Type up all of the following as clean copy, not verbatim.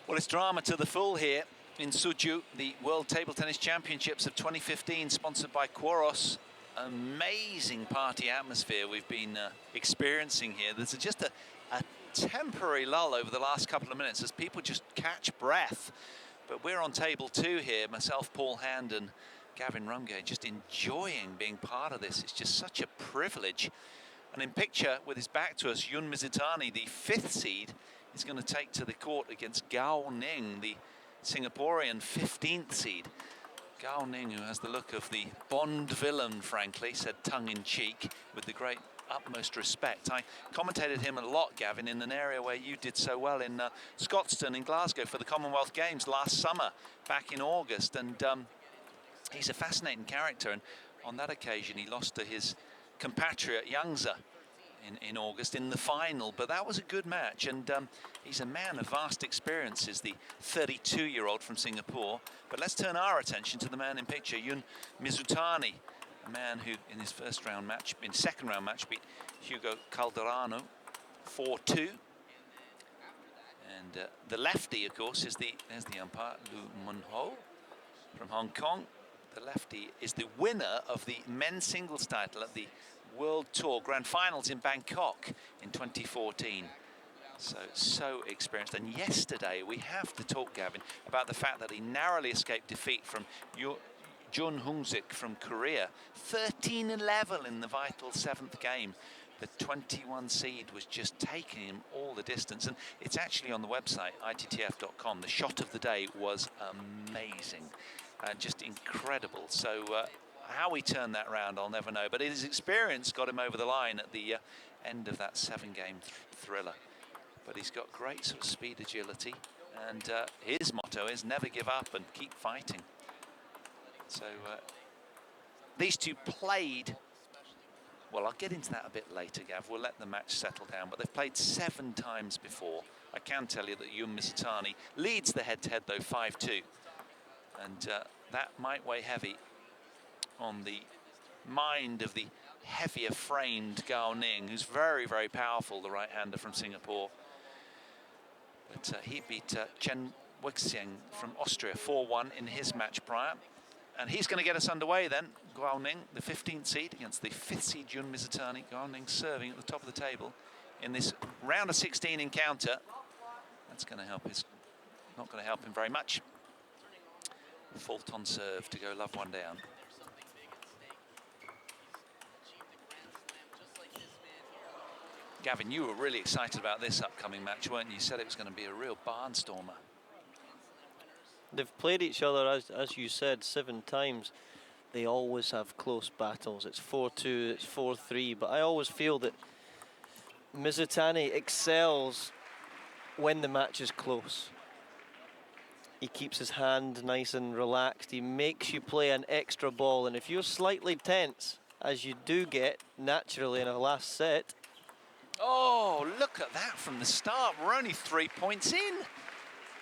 Well, it's drama to the full here in Suju, the World Table Tennis Championships of 2015, sponsored by Quaros. Amazing party atmosphere we've been experiencing here. There's just a temporary lull over the last couple of minutes as people just catch breath. But we're on table 2 here, myself, Paul Hand and Gavin Rumgay, just enjoying being part of this. It's just such a privilege. And in picture, with his back to us, Yun MIZUTANI, the 5th seed, is going to take to the court against GAO Ning, the Singaporean 15th seed. GAO Ning, who has the look of the Bond villain, frankly, said tongue-in-cheek, with the great utmost respect. I commentated him a lot, Gavin, in an area where you did so well in Scotstoun in Glasgow for the Commonwealth Games last summer, back in August. And he's a fascinating character, and on that occasion he lost to his compatriot Yangza in August in the final, but that was a good match. And he's a man of vast experiences, the 32-year-old from Singapore. But let's turn our attention to the man in picture, Yun MIZUTANI, a man who in his second round match beat Hugo Calderano 4-2. And the lefty, of course, is there's the umpire, Lu Mun-ho from Hong Kong. The lefty is the winner of the men's singles title at the World Tour Grand Finals in Bangkok in 2014. So experienced. And yesterday we have to talk, Gavin, about the fact that he narrowly escaped defeat from Jun Hung-sik from Korea. 13-11 in the vital 7th game. The 21 seed was just taking him all the distance. And it's actually on the website, ittf.com. The shot of the day was amazing. Just incredible. So how he turned that round, I'll never know. But his experience got him over the line at the end of that 7-game thriller. But he's got great sort of speed, agility. And his motto is never give up and keep fighting. So these two played, well, I'll get into that a bit later, Gav. We'll let the match settle down. But they've played 7 times before. I can tell you that Yun MIZUTANI leads the head-to-head, though, 5-2. And that might weigh heavy on the mind of the heavier-framed Gao Ning, who's very, very powerful, the right-hander from Singapore. But he beat Chen Weixiang from Austria 4-1 in his match prior. And he's going to get us underway then. Gao Ning, the 15th seed, against the 5th seed Yun MIZUTANI. Gao Ning serving at the top of the table in this round of 16 encounter. That's going to help not going to help him very much. Fault on serve to go love one down. Gavin, you were really excited about this upcoming match, weren't you? You said it was going to be a real barnstormer. They've played each other, as you said, 7 times. They always have close battles. It's 4-2, it's 4-3, but I always feel that MIZUTANI excels when the match is close. He keeps his hand nice and relaxed. He makes you play an extra ball. And if you're slightly tense, as you do get naturally in a last set. Oh, look at that from the start. We're only 3 points in.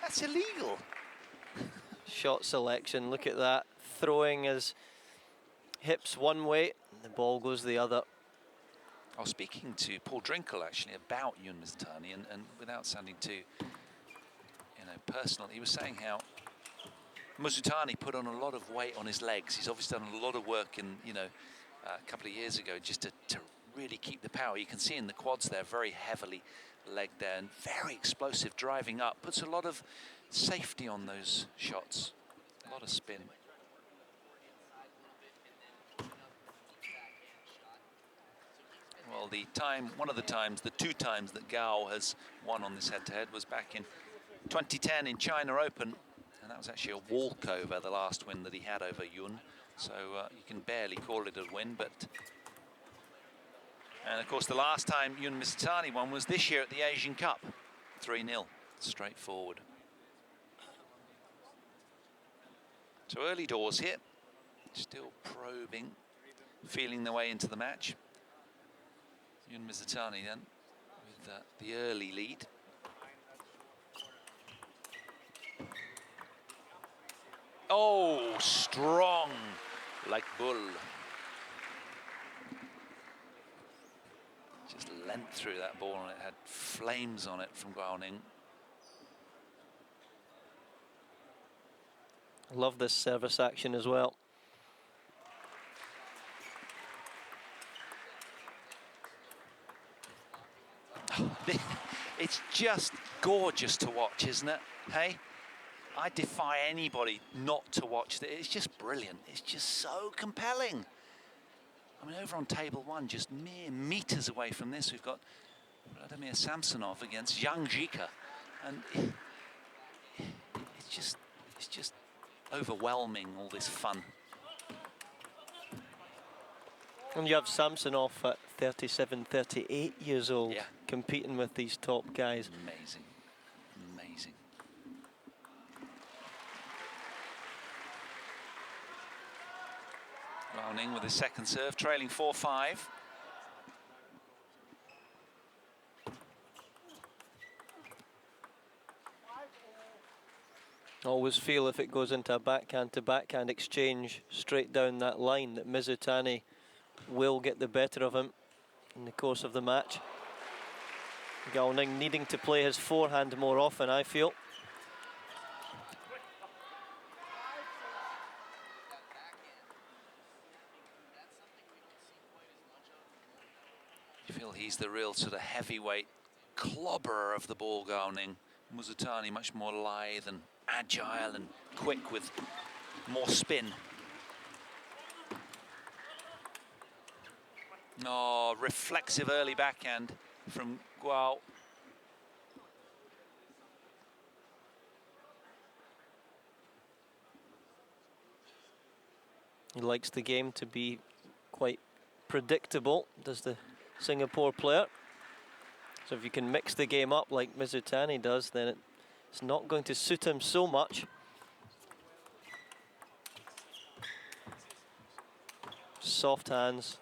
That's illegal. Shot selection, look at that. Throwing his hips one way, and the ball goes the other. I was speaking to Paul Drinkle, actually, about Yun MIZUTANI, and without sounding too personal, he was saying how MIZUTANI put on a lot of weight on his legs. He's obviously done a lot of work in, a couple of years ago just to really keep the power. You can see in the quads there, very heavily legged there and very explosive driving up. Puts a lot of safety on those shots, a lot of spin. Well, the 2 times that Gao has won on this head-to-head was back in 2010 in China Open, and that was actually a walkover, the last win that he had over Yun. So you can barely call it a win, but... And of course the last time Yun MIZUTANI won was this year at the Asian Cup, 3-0, straightforward. So early doors here, still probing, feeling their way into the match. Yun MIZUTANI then with the early lead. Oh, strong like bull. Just leant through that ball and it had flames on it from Gao Ning. Love this service action as well. It's just gorgeous to watch, isn't it? Hey, I defy anybody not to watch this. It's just brilliant. It's just so compelling. I mean, over on table one, just mere meters away from this, we've got Vladimir Samsonov against young Zhika, and it's just overwhelming, all this fun. And you have Samsonov at 37, 38 years old, yeah, competing with these top guys. Amazing, amazing. Well, Ning with his second serve, trailing 4-5. Always feel if it goes into a backhand to backhand exchange straight down that line that MIZUTANI will get the better of him in the course of the match. Gao Ning needing to play his forehand more often, I feel. You feel he's the real sort of heavyweight clobberer of the ball, Gao Ning. MIZUTANI much more lithe and agile and quick with more spin. Oh, reflexive early backhand from GAO. He likes the game to be quite predictable, does the Singapore player. So if you can mix the game up like MIZUTANI does, then it's not going to suit him so much. Soft hands.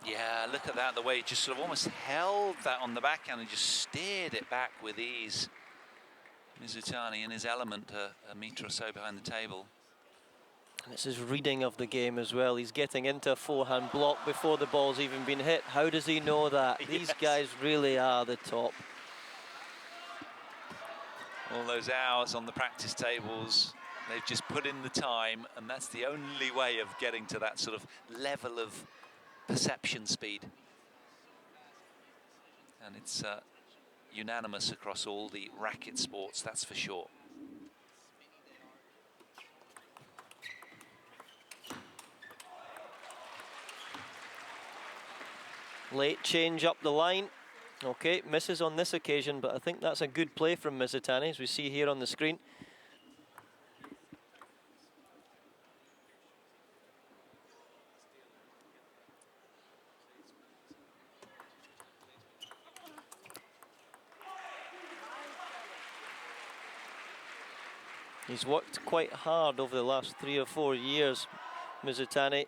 Yeah, look at that, the way he just sort of almost held that on the backhand and just steered it back with ease. MIZUTANI in his element, a metre or so behind the table. And it's his reading of the game as well. He's getting into a forehand block before the ball's even been hit. How does he know that? Yes. These guys really are the top. All those hours on the practice tables, they've just put in the time, and that's the only way of getting to that sort of level of perception speed. And it's unanimous across all the racket sports, that's for sure. Late change up the line. Okay, misses on this occasion, but I think that's a good play from MIZUTANI, as we see here on the screen. He's worked quite hard over the last 3 or 4 years, MIZUTANI,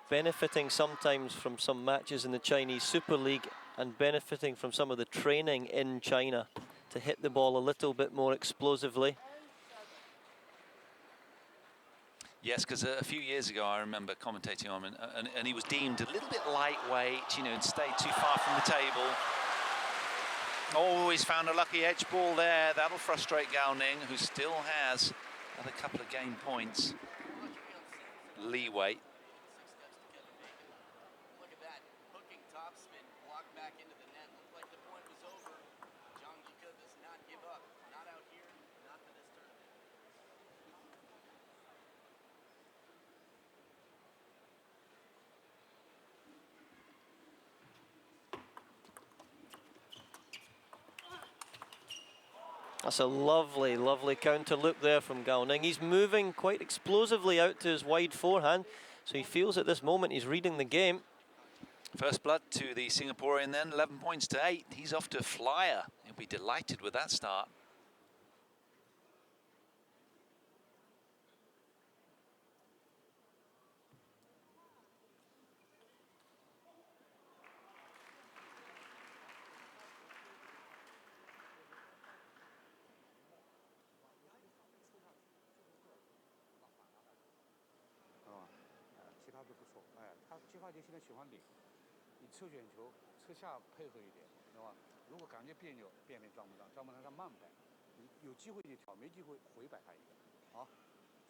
benefiting sometimes from some matches in the Chinese Super League and benefiting from some of the training in China to hit the ball a little bit more explosively. Yes, because a few years ago I remember commentating on him, and he was deemed a little bit lightweight, you know, and stayed too far from the table. Oh, he's found a lucky edge ball there. That'll frustrate Gao Ning, who still has another couple of game points leeway. That's a lovely, lovely counter look there from Gao Ning. He's moving quite explosively out to his wide forehand, so he feels at this moment he's reading the game. First blood to the Singaporean then, 11 points to 8. He's off to a flyer. He'll be delighted with that start.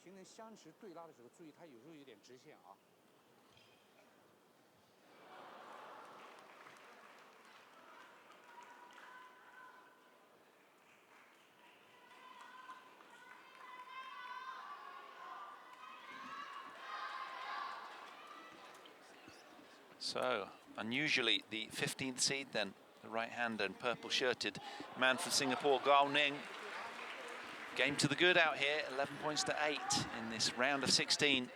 平等相持对拉的时候，注意他有时候有点直线啊。 So, unusually, the 15th seed then, the right-hander and purple-shirted man from Singapore, Gao Ning. Game to the good out here, 11 points to 8 in this round of 16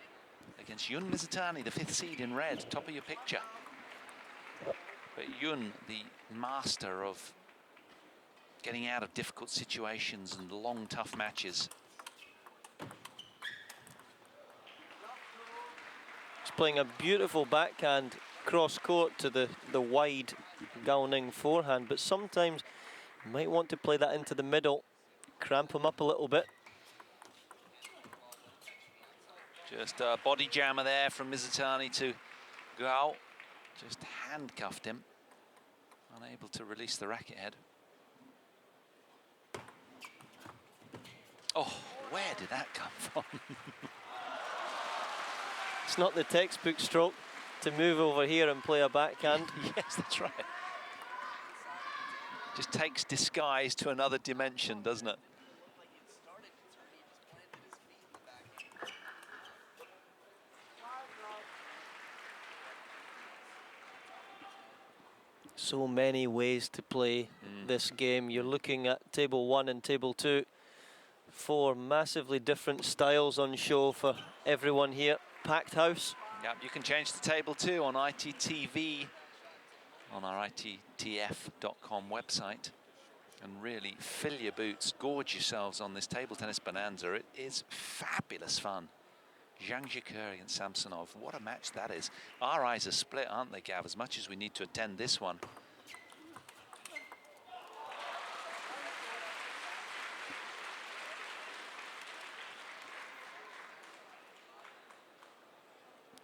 against Yun MIZUTANI, the 5th seed in red, top of your picture. But Yun, the master of getting out of difficult situations and long, tough matches. He's playing a beautiful backhand cross court to the wide Gao Ning forehand, but sometimes you might want to play that into the middle, cramp him up a little bit. Just a body jammer there from MIZUTANI to Gao. Just handcuffed him, unable to release the racket head. Oh, where did that come from? It's not the textbook stroke to move over here and play a backhand. Yes, that's right. Just takes disguise to another dimension, doesn't it? So many ways to play this game. You're looking at table 1 and table 2. 4 massively different styles on show for everyone here. Packed house. Yep, you can change to table 2 on ITTV, on our ITTF.com website, and really fill your boots, gorge yourselves on this table tennis bonanza. It is fabulous fun. Zhang Jike against Samsonov. What a match that is. Our eyes are split, aren't they, Gav, as much as we need to attend this one.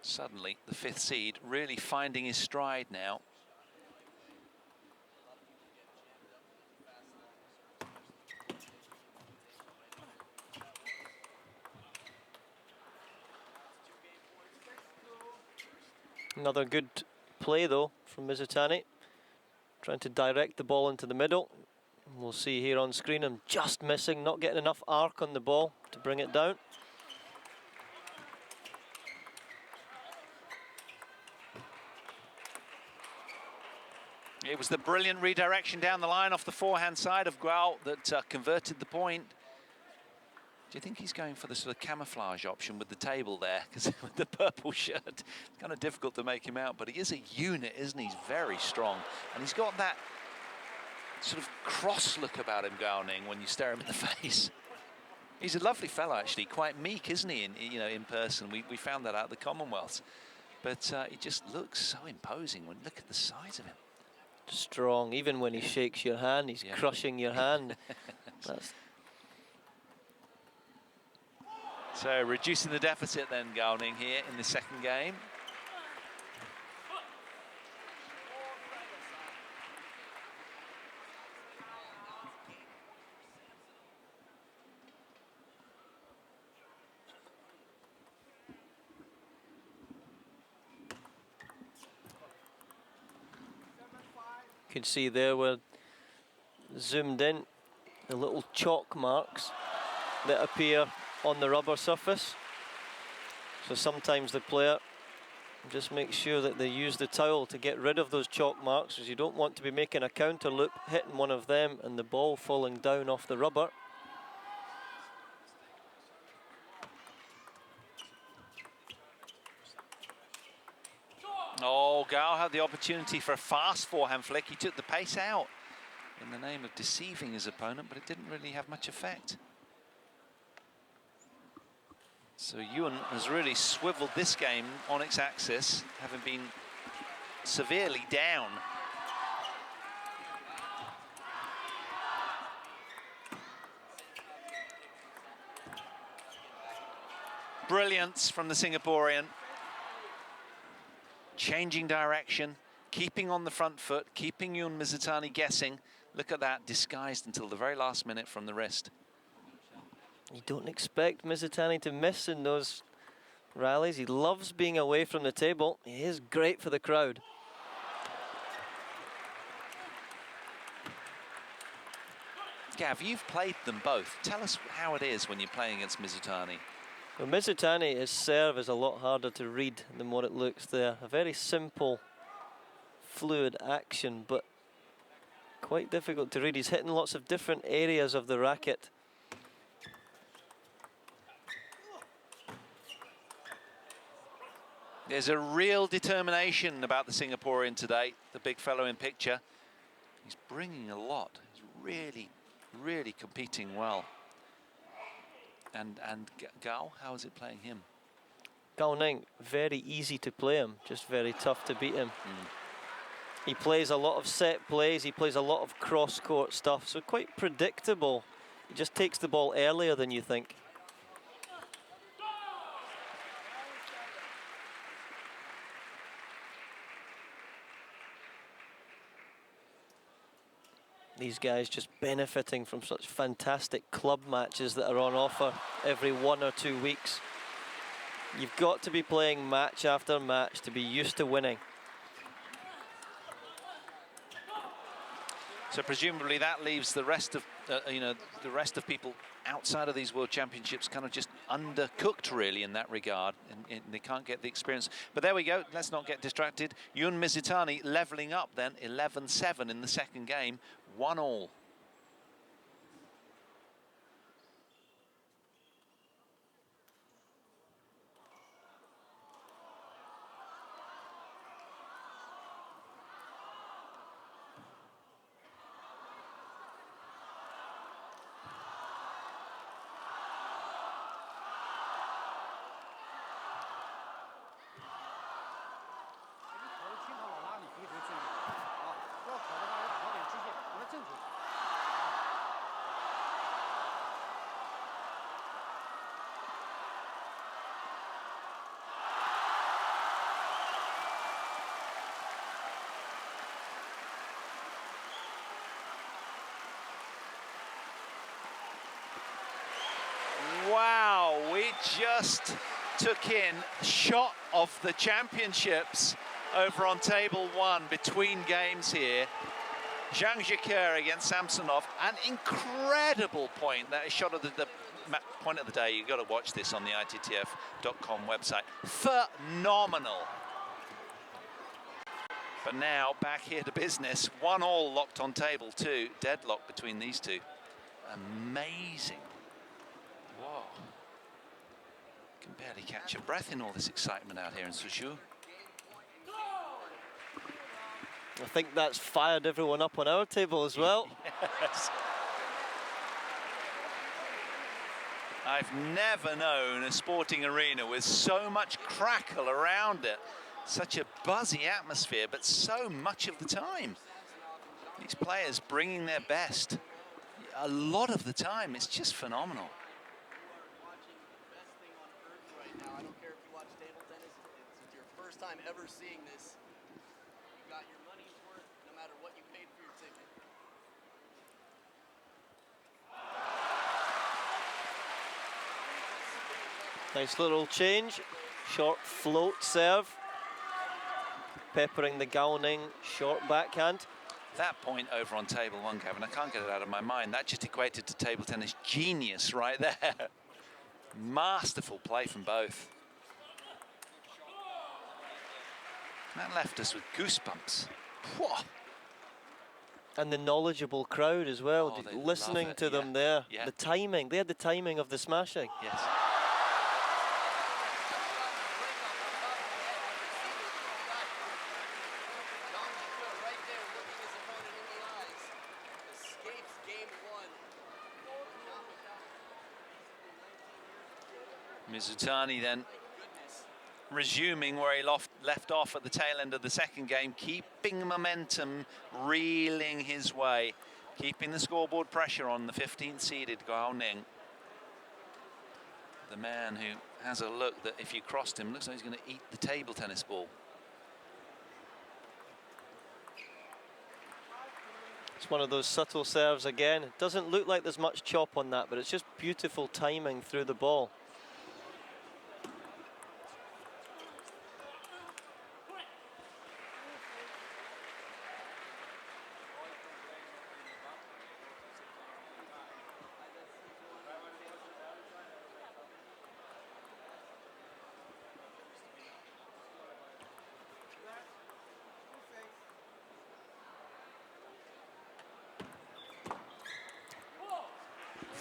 Suddenly, the 5th seed really finding his stride now. Another good play, though, from MIZUTANI. Trying to direct the ball into the middle. We'll see here on screen, I'm just missing, not getting enough arc on the ball to bring it down. It was the brilliant redirection down the line off the forehand side of Gao that converted the point. Do you think he's going for the sort of camouflage option with the table there? Because with the purple shirt, it's kind of difficult to make him out, but he is a unit, isn't he? He's very strong. And he's got that sort of cross look about him, Gao Ning, when you stare him in the face. He's a lovely fellow, actually, quite meek, isn't he, in person? We found that out at the Commonwealth. But he just looks so imposing when you look at the size of him. Strong, even when he shakes your hand, he's crushing your hand. So reducing the deficit then, Gao Ning here in the second game. You can see there where zoomed in the little chalk marks that appear on the rubber surface. So sometimes the player just makes sure that they use the towel to get rid of those chalk marks, as you don't want to be making a counter loop, hitting one of them and the ball falling down off the rubber. Oh, Gao had the opportunity for a fast forehand flick. He took the pace out in the name of deceiving his opponent, but it didn't really have much effect. So Yun has really swiveled this game on its axis, having been severely down. Brilliance from the Singaporean. Changing direction, keeping on the front foot, keeping Yun MIZUTANI guessing. Look at that, disguised until the very last minute from the wrist. You don't expect MIZUTANI to miss in those rallies. He loves being away from the table. He is great for the crowd. Gav, you've played them both. Tell us how it is when you're playing against MIZUTANI. Well, MIZUTANI, his serve is a lot harder to read than what it looks there. A very simple, fluid action, but quite difficult to read. He's hitting lots of different areas of the racket. There's a real determination about the Singaporean today, the big fellow in picture. He's bringing a lot. He's really competing well. And GAO, how is it playing him? GAO Ning, very easy to play him, just very tough to beat him. He plays a lot of set plays, he plays a lot of cross-court stuff, so quite predictable. He just takes the ball earlier than you think. These guys just benefiting from such fantastic club matches that are on offer every 1 or 2 weeks. You've got to be playing match after match to be used to winning. So presumably that leaves the rest of the rest of people outside of these World Championships kind of just undercooked really in that regard, and they can't get the experience. But there we go, let's not get distracted. Yun MIZUTANI leveling up then, 11-7 in the second game, 1-all. Wow, we just took in shot of the championships over on table one between games here. Zhang Jiker against Samsonov, an incredible point. That is shot of the point of the day. You've got to watch this on the ITTF.com website. Phenomenal. But now back here to business. 1-all locked on table two. Deadlock between these two. Amazing. Whoa. Can barely catch a breath in all this excitement out here in Suzhou. I think that's fired everyone up on our table as well. Yes. I've never known a sporting arena with so much crackle around it. Such a buzzy atmosphere, but so much of the time. These players bringing their best. A lot of the time, it's just phenomenal. I don't care if you watch table tennis, it's your first time ever seeing this. You got your money's worth no matter what you paid for your ticket. Nice little change. Short float serve. Peppering the GAO Ning short backhand. That point over on table one, Kevin, I can't get it out of my mind. That just equated to table tennis genius right there. Masterful play from both. That left us with goosebumps. Whoa. And the knowledgeable crowd as well, Oh, listening to them there. Yeah. The timing, they had the timing of the smashing. Yes. MIZUTANI then resuming where he left off at the tail end of the second game, keeping momentum, reeling his way, keeping the scoreboard pressure on the 15th seeded GAO Ning. The man who has a look that if you crossed him, looks like he's going to eat the table tennis ball. It's one of those subtle serves again. It doesn't look like there's much chop on that, but it's just beautiful timing through the ball.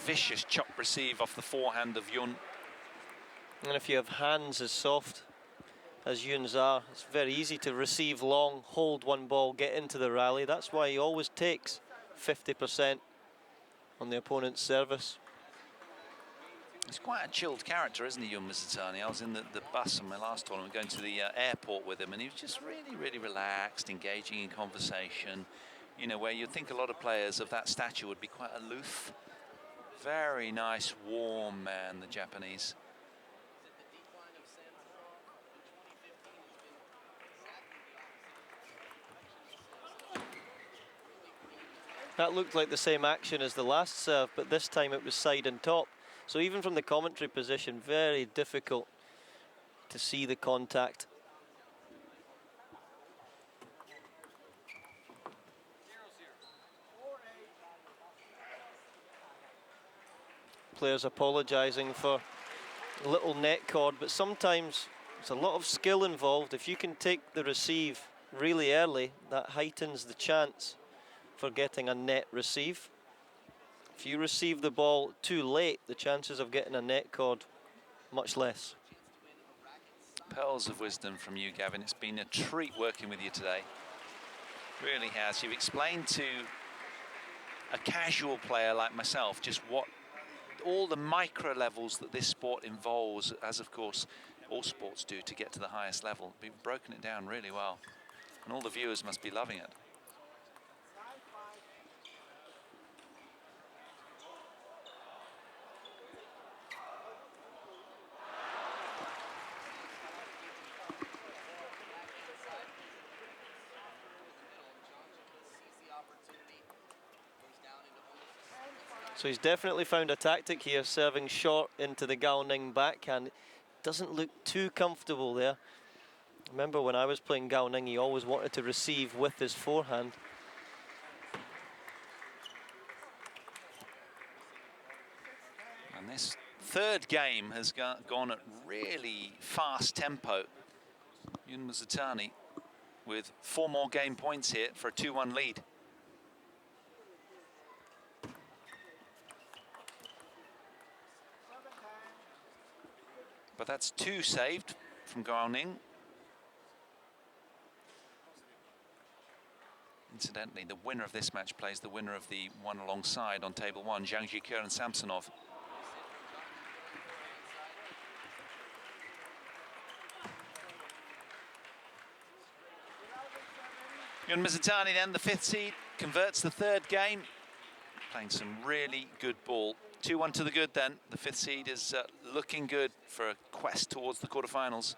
Vicious chop receive off the forehand of Yun. And if you have hands as soft as Yun's are, it's very easy to receive long, hold one ball, get into the rally. That's why he always takes 50% on the opponent's service. He's quite a chilled character, isn't he, Yun MIZUTANI? I was in the bus on my last tournament going to the airport with him, and he was just really, really relaxed, engaging in conversation. You know, where you'd think a lot of players of that stature would be quite aloof. Very nice, warm man, the Japanese. That looked like the same action as the last serve, but this time it was side and top. So even from the commentary position, very difficult to see the contact. Players apologising for a little net cord, but sometimes there's a lot of skill involved. If you can take the receive really early, that heightens the chance for getting a net receive. If you receive the ball too late, the chances of getting a net cord much less. Pearls of wisdom from you, Gavin. It's been a treat working with you today. Really has. You've explained to a casual player like myself just what all the micro levels that this sport involves, as of course all sports do, to get to the highest level. You've broken it down really well, and all the viewers must be loving it. So he's definitely found a tactic here, serving short into the GAO Ning backhand. Doesn't look too comfortable there. Remember when I was playing GAO Ning, he always wanted to receive with his forehand. And this third game has gone at really fast tempo. Yun MIZUTANI with 4 more game points here for a 2-1 lead. But that's 2 saved from GAO Ning. Incidentally, the winner of this match plays the winner of the one alongside on table 1, Zhang Jike and Samsonov. Yun MIZUTANI then, the 5th seed, converts the 3rd game. Playing some really good ball. 2-1 to the good then. The 5th seed is looking good for a quest towards the quarterfinals.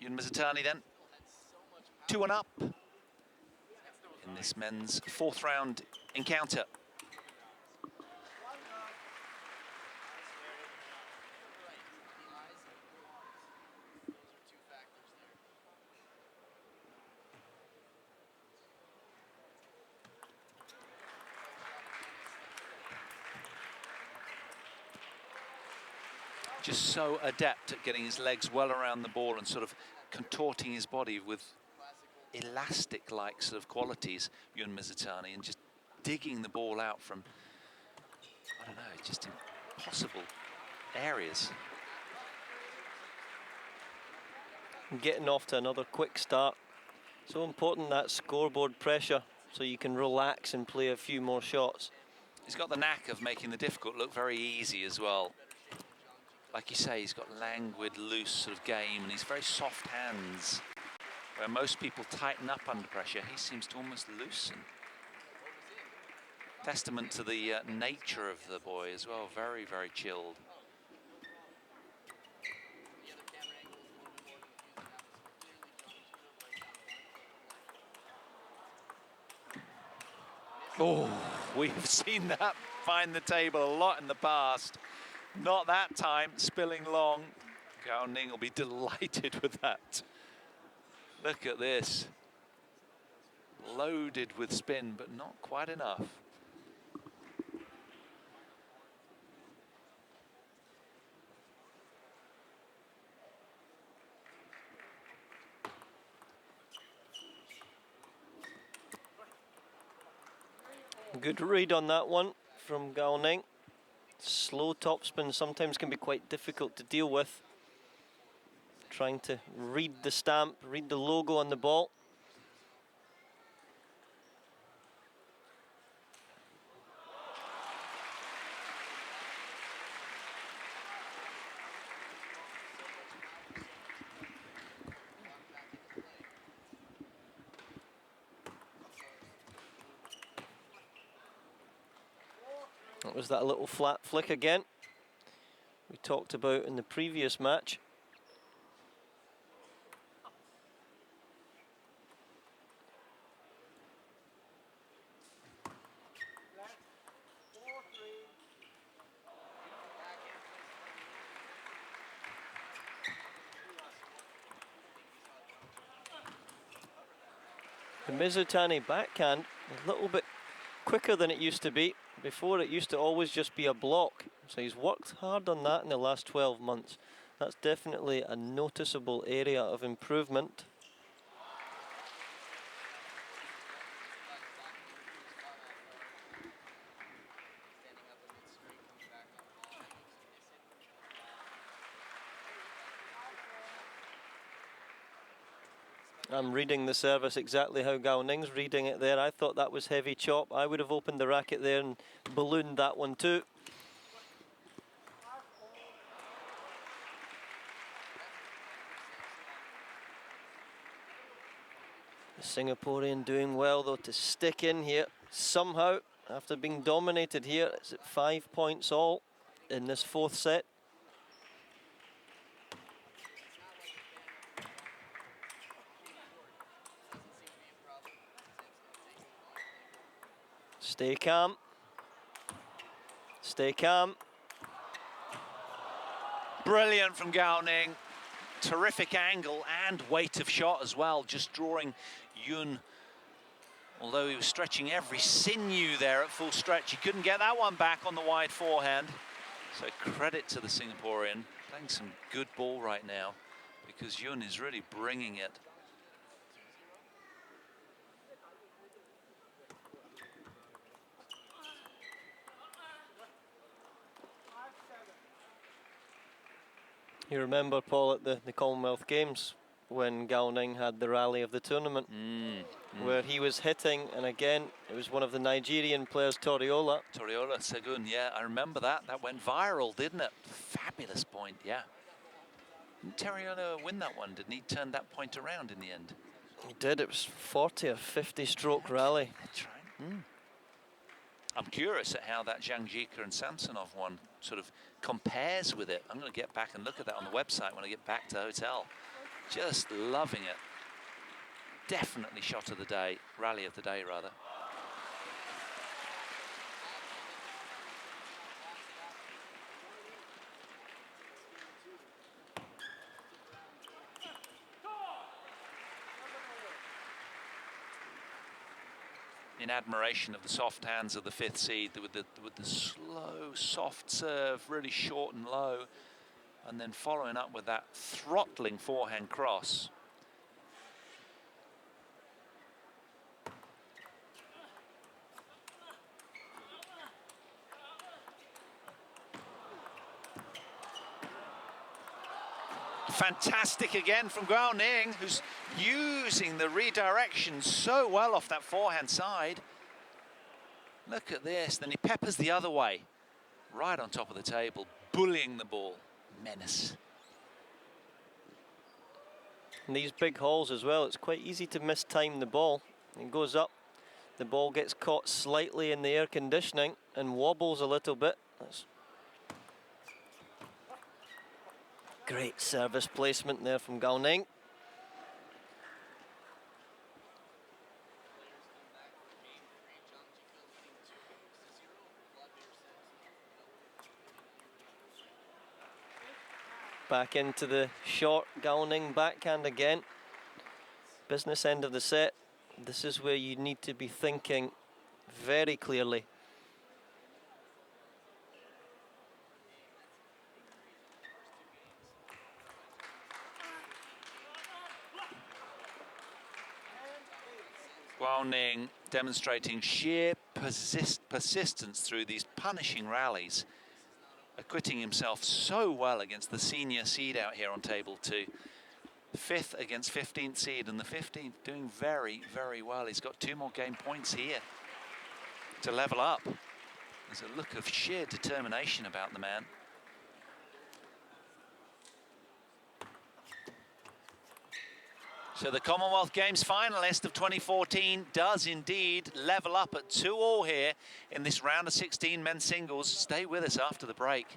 Yun MIZUTANI then, 2-1 up in this men's 4th round encounter. just so adept at getting his legs well around the ball and sort of contorting his body with elastic-like sort of qualities, Yun Mizutani, and just digging the ball out from, I don't know, just impossible areas. Getting off to another quick start. So important, that scoreboard pressure, so you can relax and play a few more shots. He's got the knack of making the difficult look very easy as well. Like you say, he's got languid, loose sort of game, and he's very soft hands. Where most people tighten up under pressure, he seems to almost loosen. Testament to the nature of the boy as well, very, very chilled. Oh, we've seen that find the table a lot in the past. Not that time, spilling long. Gao Ning will be delighted with that. Look at this. Loaded with spin, but not quite enough. Good read on that one from Gao Ning. Slow topspin sometimes can be quite difficult to deal with. Trying to read the stamp, read the logo on the ball. That was that little flat flick again we talked about in the previous match. The MIZUTANI backhand a little bit quicker than it used to be. Before, it used to always just be a block. So he's worked hard on that in the last 12 months. That's definitely a noticeable area of improvement. I'm reading the service exactly how Gao Ning's reading it there. I thought that was heavy chop. I would have opened the racket there and ballooned that one too. The Singaporean doing well though to stick in here somehow after being dominated here. It's at 5 points all in this fourth set. Stay calm. Stay calm. Brilliant from Gao Ning. Terrific angle and weight of shot as well, just drawing Yun. Although he was stretching every sinew there at full stretch, he couldn't get that one back on the wide forehand. So credit to the Singaporean, playing some good ball right now, because Yun is really bringing it. You remember, Paul, at the Commonwealth Games when Gao Ning had the rally of the tournament, where he was hitting, and again, it was one of the Nigerian players, Toriola. Toriola Segun, yeah, I remember that. That went viral, didn't it? Fabulous point, yeah. Didn't Toriola win that one? Didn't he turn that point around in the end? He did. It was 40 or 50 stroke rally. That's right. I'm curious at how that Zhang Jika and Samsonov one sort of compares with it. I'm going to get back and look at that on the website when I get back to the hotel. Just loving it. Definitely shot of the day, rally of the day rather. In admiration of the soft hands of the fifth seed with the slow, soft serve, really short and low. and then following up with that throttling forehand cross. Fantastic again from Gao Ning, who's using the redirection so well off that forehand side. Look at this, then he peppers the other way, right on top of the table, bullying the ball. Menace. And these big hauls as well, it's quite easy to mistime the ball. It goes up, the ball gets caught slightly in the air conditioning and wobbles a little bit. That's great service placement there from Gao Ning. Back into the short Gao Ning backhand again. Business end of the set. This is where you need to be thinking very clearly. Gao Ning demonstrating sheer persistence through these punishing rallies, acquitting himself so well against the senior seed out here on table 2. 5th against 15th seed, and the 15th doing very, very well. He's got 2 more game points here to level up. There's a look of sheer determination about the man. So the Commonwealth Games finalist of 2014 does indeed level up at 2-2 here in this round of 16 men's singles. Stay with us after the break.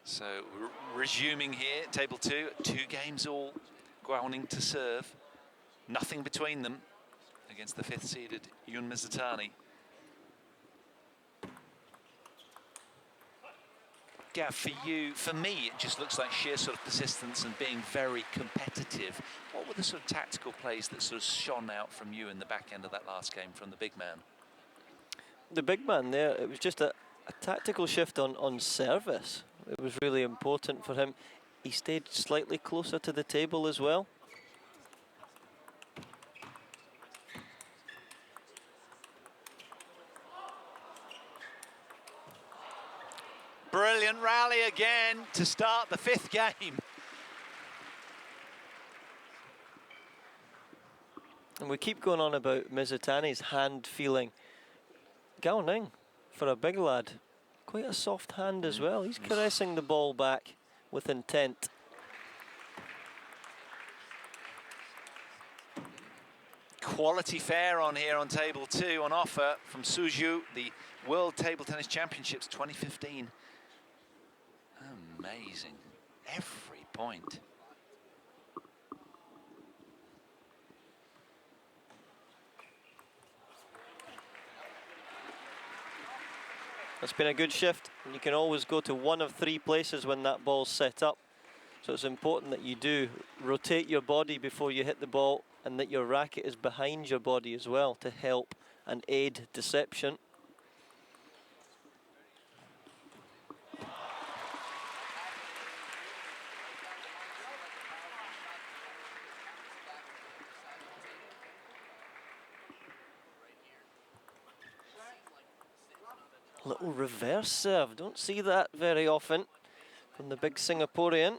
So resuming here, table 2, 2 games all. Gao Ning to serve. Nothing between them against the 5th seeded MIZUTANI. Gav, for you, for me, it just looks like sheer sort of persistence and being very competitive. What were the sort of tactical plays that sort of shone out from you in the back end of that last game from the big man? The big man there, it was just a tactical shift on service. It was really important for him. He stayed slightly closer to the table as well. Brilliant rally again to start the 5th game. And we keep going on about MIZUTANI's hand feeling. Gao Ning, for a big lad, quite a soft hand as well. He's caressing the ball back with intent. Quality fare on here on table 2 on offer from Suzhou, the World Table Tennis Championships 2015. Amazing. Every point. It's been a good shift, and you can always go to one of 3 places when that ball's set up. So it's important that you do rotate your body before you hit the ball, and that your racket is behind your body as well to help and aid deception. Little reverse serve. Don't see that very often from the big Singaporean.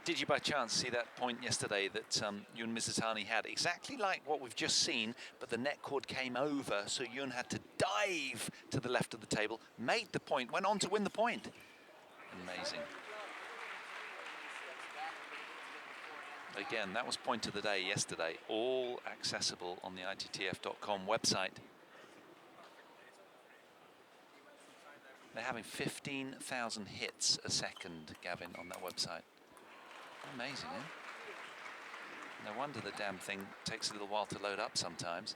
Did you by chance see that point yesterday that Yun MIZUTANI had? Exactly like what we've just seen, but the net cord came over, so Yun had to dive to the left of the table, made the point, went on to win the point. Amazing. Again, that was point of the day yesterday, all accessible on the ITTF.com website. They're having 15,000 hits a second, Gavin, on that website. Amazing, eh? No wonder the damn thing takes a little while to load up sometimes.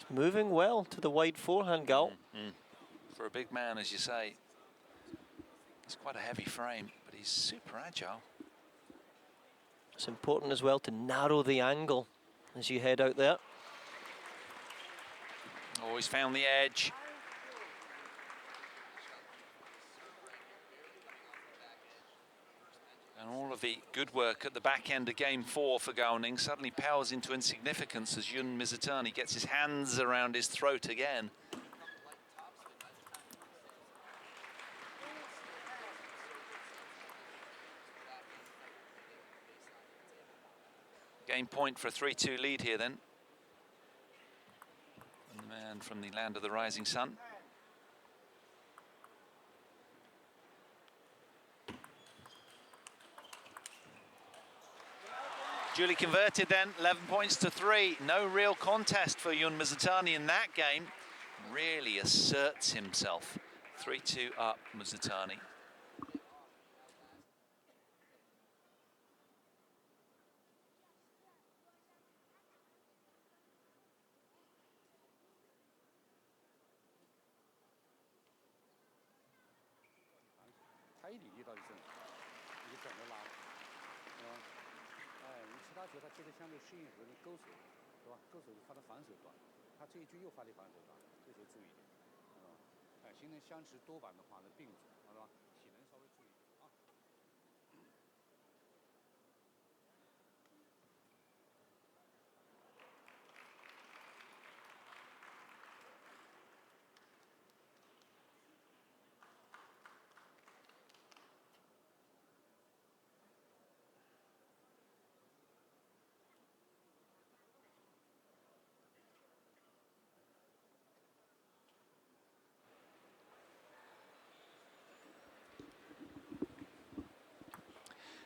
Moving well to the wide forehand, GAO. For a big man, as you say, it's quite a heavy frame, but he's super agile. It's important as well to narrow the angle as you head out there. Always found the edge. And all of the good work at the back end of game 4 for Gao Ning suddenly powers into insignificance as Yun MIZUTANI gets his hands around his throat again. Game point for a 3-2 lead here then. And the man from the land of the rising sun. Duly converted then, 11 points to 3. No real contest for Yun MIZUTANI in that game. Really asserts himself. 3-2 up, MIZUTANI.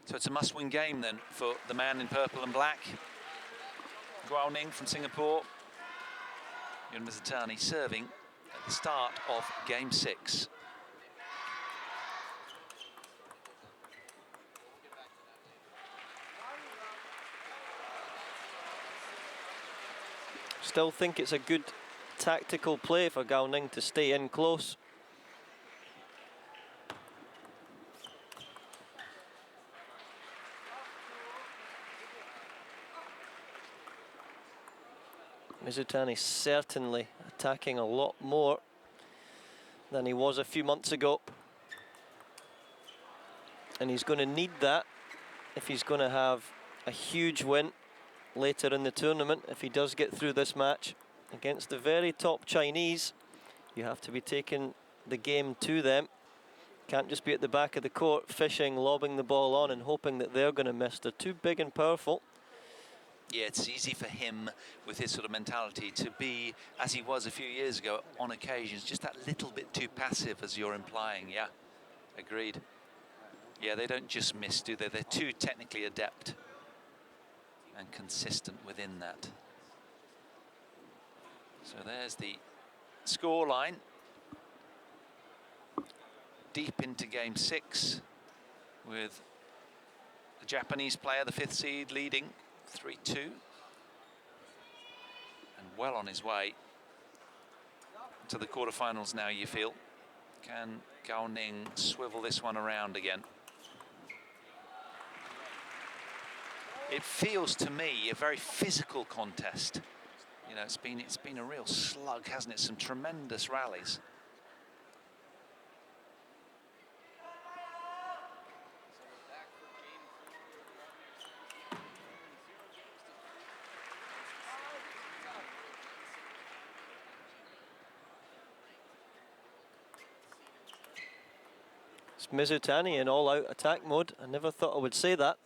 So it's a must-win game then for the man in purple and black. Gao Ning from Singapore. Yun MIZUTANI serving at the start of game 6. Still think it's a good tactical play for Gao Ning to stay in close. MIZUTANI certainly attacking a lot more than he was a few months ago. And he's going to need that if he's going to have a huge win later in the tournament. If he does get through this match against the very top Chinese, you have to be taking the game to them. Can't just be at the back of the court fishing, lobbing the ball on and hoping that they're going to miss. They're too big and powerful. Yeah, it's easy for him with his sort of mentality to be, as he was a few years ago, on occasions, just that little bit too passive, as you're implying. Yeah, agreed. Yeah, they don't just miss, do they? They're too technically adept and consistent within that. So there's the score line. Deep into game 6 with the Japanese player, the 5th seed, leading 3-2, and well on his way to the quarterfinals now, you feel. Can Gao Ning swivel this one around again? It feels to me a very physical contest. You know, it's been a real slug, hasn't it? Some tremendous rallies. It's MIZUTANI in all-out attack mode. I never thought I would say that.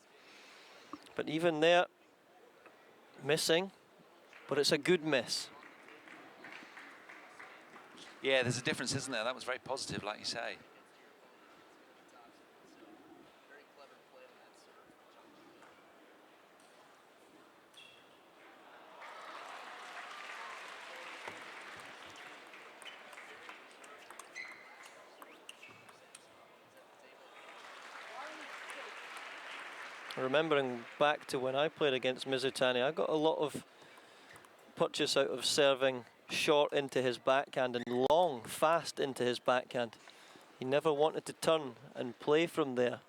But even there, missing, but it's a good miss. Yeah, there's a difference, isn't there? That was very positive, like you say. Remembering back to when I played against MIZUTANI, I got a lot of purchase out of serving short into his backhand and long, fast into his backhand. He never wanted to turn and play from there.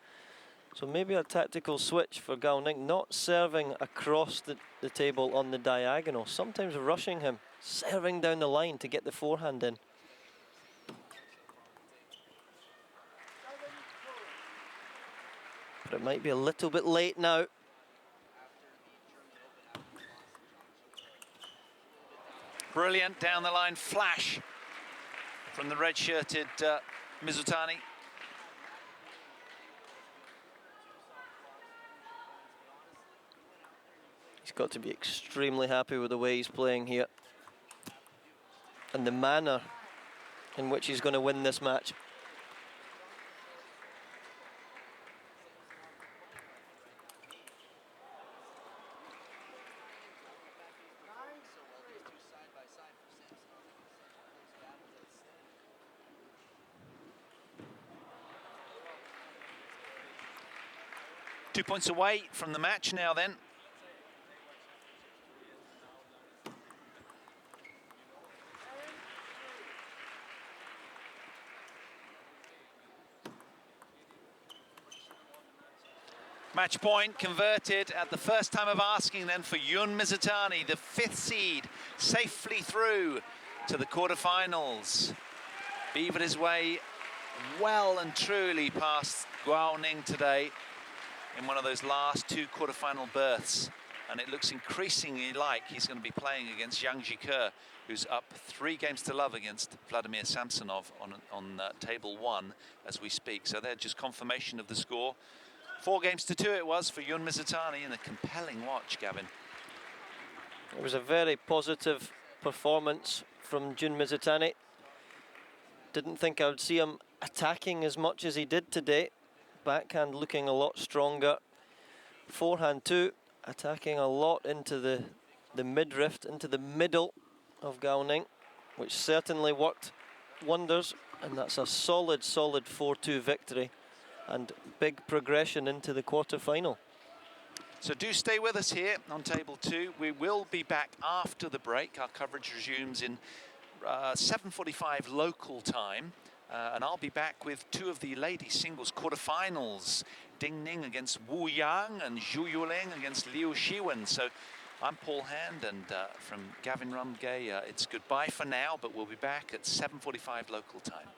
So maybe a tactical switch for Gao Ning, not serving across the table on the diagonal, sometimes rushing him, serving down the line to get the forehand in. But it might be a little bit late now. Brilliant down the line flash from the red-shirted MIZUTANI. He's got to be extremely happy with the way he's playing here and the manner in which he's going to win this match. Two points away from the match now then. Match point converted at the first time of asking then for Yun MIZUTANI, the 5th seed, safely through to the quarterfinals. Beavered his way well and truly past Gao Ning today in one of those last 2 quarterfinal berths. And it looks increasingly like he's going to be playing against Yang Jike, who's up 3 games to love against Vladimir Samsonov on table 1 as we speak. So they're just confirmation of the score. 4 games to 2 it was for Yun MIZUTANI, and a compelling watch, Gavin. It was a very positive performance from Jun MIZUTANI. Didn't think I would see him attacking as much as he did today. Backhand looking a lot stronger. Forehand too, attacking a lot into the midriff, into the middle of Gao Ning, which certainly worked wonders, and that's a solid 4-2 victory and big progression into the quarter-final. So do stay with us here on table 2. We will be back after the break. Our coverage resumes in 7:45 local time. And I'll be back with 2 of the ladies singles quarterfinals. Ding Ning against Wu Yang and Zhu Yuling against Liu Shiwen. So I'm Paul Hand, and from Gavin Rumgay, it's goodbye for now, but we'll be back at 7:45 local time.